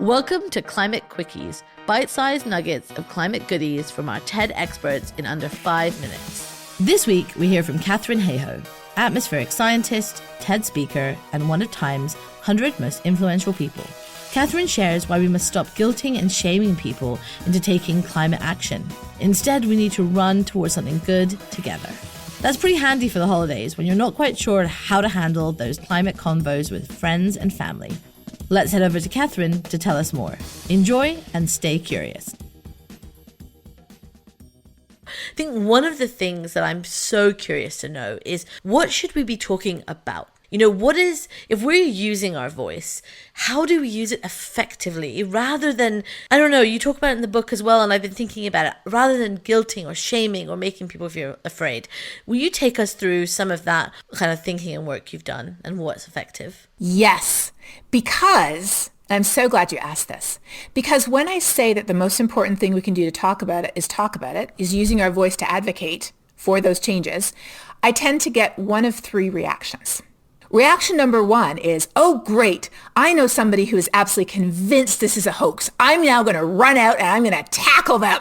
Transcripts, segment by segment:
Welcome to Climate Quickies, bite-sized nuggets of climate goodies from our TED experts in under 5 minutes. This week, we hear from Katharine Hayhoe, atmospheric scientist, TED speaker, and one of Time's 100 most influential people. Katharine shares why we must stop guilting and shaming people into taking climate action. Instead, we need to run towards something good together. That's pretty handy for the holidays when you're not quite sure how to handle those climate convos with friends and family. Let's head over to Katharine to tell us more. Enjoy and stay curious. I think one of the things that I'm so curious to know is, what should we be talking about? You know, if we're using our voice, how do we use it effectively rather than, I don't know, you talk about it in the book as well, and I've been thinking about it, rather than guilting or shaming or making people feel afraid. Will you take us through some of that kind of thinking and work you've done and what's effective? Yes, because I'm so glad you asked this, because when I say that the most important thing we can do to talk about it, is using our voice to advocate for those changes, I tend to get one of three reactions. Reaction number one is, oh, great, I know somebody who is absolutely convinced this is a hoax. I'm now going to run out and I'm going to tackle them.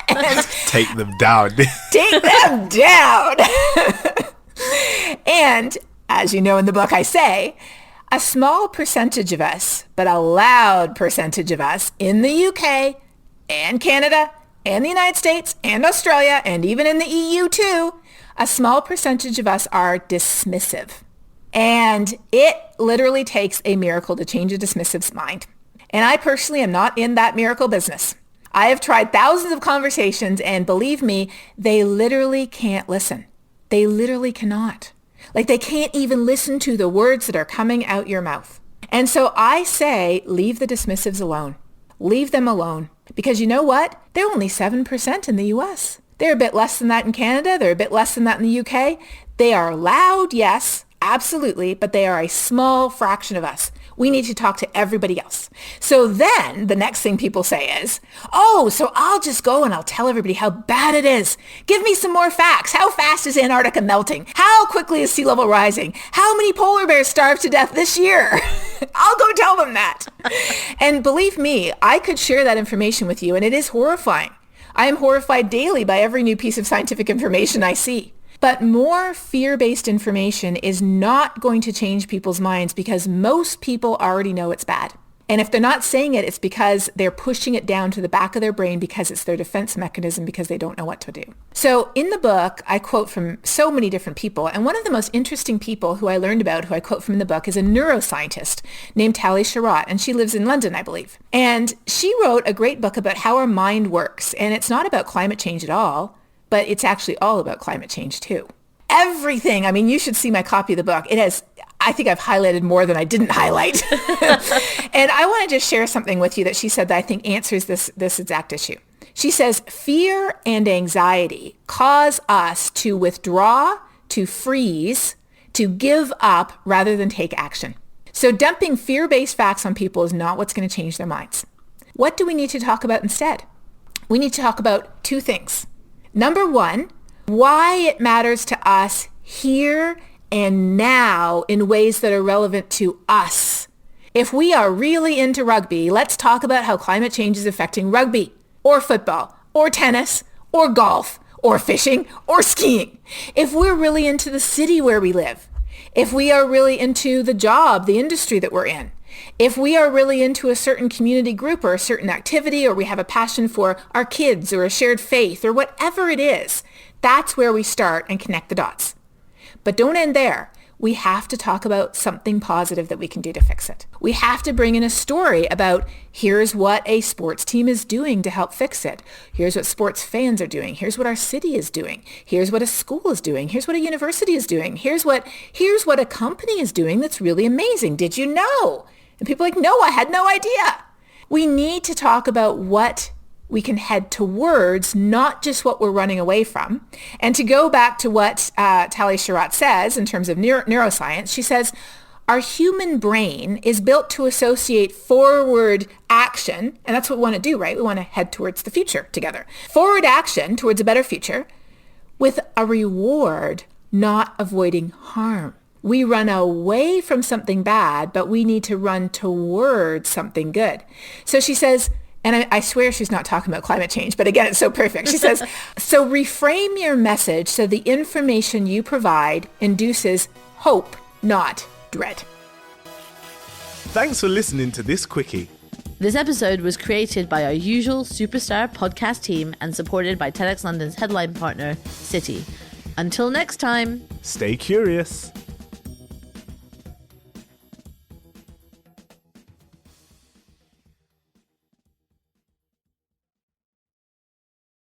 And take them down. Take them down. And as you know in the book, I say, a small percentage of us, but a loud percentage of us in the UK and Canada and the United States and Australia and even in the EU too, a small percentage of us are dismissive. And it literally takes a miracle to change a dismissive's mind. And I personally am not in that miracle business. I have tried thousands of conversations, and believe me, they literally can't listen. They literally cannot. Like, they can't even listen to the words that are coming out your mouth. And so I say, leave the dismissives alone. Leave them alone. Because you know what? They're only 7% in the US. They're a bit less than that in Canada. They're a bit less than that in the UK. They are loud, yes. Absolutely, but they are a small fraction of us. We need to talk to everybody else. So then the next thing people say is, oh, so I'll just go and I'll tell everybody how bad it is. Give me some more facts. How fast is Antarctica melting? How quickly is sea level rising? How many polar bears starved to death this year? I'll go tell them that. And believe me, I could share that information with you, and it is horrifying. I am horrified daily by every new piece of scientific information I see. But more fear-based information is not going to change people's minds, because most people already know it's bad. And if they're not saying it, it's because they're pushing it down to the back of their brain because it's their defense mechanism, because they don't know what to do. So in the book, I quote from so many different people. And one of the most interesting people who I learned about, who I quote from in the book, is a neuroscientist named Talia Sharot. And she lives in London, I believe. And she wrote a great book about how our mind works. And it's not about climate change at all, but it's actually all about climate change too. Everything. I mean, you should see my copy of the book. It has, I think I've highlighted more than I didn't highlight. And I want to just share something with you that she said that I think answers this exact issue. She says, fear and anxiety cause us to withdraw, to freeze, to give up rather than take action. So dumping fear-based facts on people is not what's going to change their minds. What do we need to talk about instead? We need to talk about two things. Number one, why it matters to us here and now in ways that are relevant to us. If we are really into rugby, let's talk about how climate change is affecting rugby, or football, or tennis, or golf, or fishing, or skiing. If we're really into the city where we live, if we are really into the job, the industry that we're in, if we are really into a certain community group or a certain activity, or we have a passion for our kids or a shared faith or whatever it is, that's where we start and connect the dots. But don't end there. We have to talk about something positive that we can do to fix it. We have to bring in a story about, here's what a sports team is doing to help fix it. Here's what sports fans are doing. Here's what our city is doing. Here's what a school is doing. Here's what a university is doing. Here's what a company is doing that's really amazing. Did you know? And people are like, no, I had no idea. We need to talk about what we can head towards, not just what we're running away from. And to go back to what Talia Sharot says in terms of neuroscience, she says, our human brain is built to associate forward action, and that's what we want to do, right? We want to head towards the future together. Forward action towards a better future with a reward, not avoiding harm. We run away from something bad, but we need to run towards something good. So she says, and I swear she's not talking about climate change, but again, it's so perfect. She says, so reframe your message so the information you provide induces hope, not dread. Thanks for listening to this Quickie. This episode was created by our usual superstar podcast team and supported by TEDx London's headline partner, City. Until next time, Stay curious.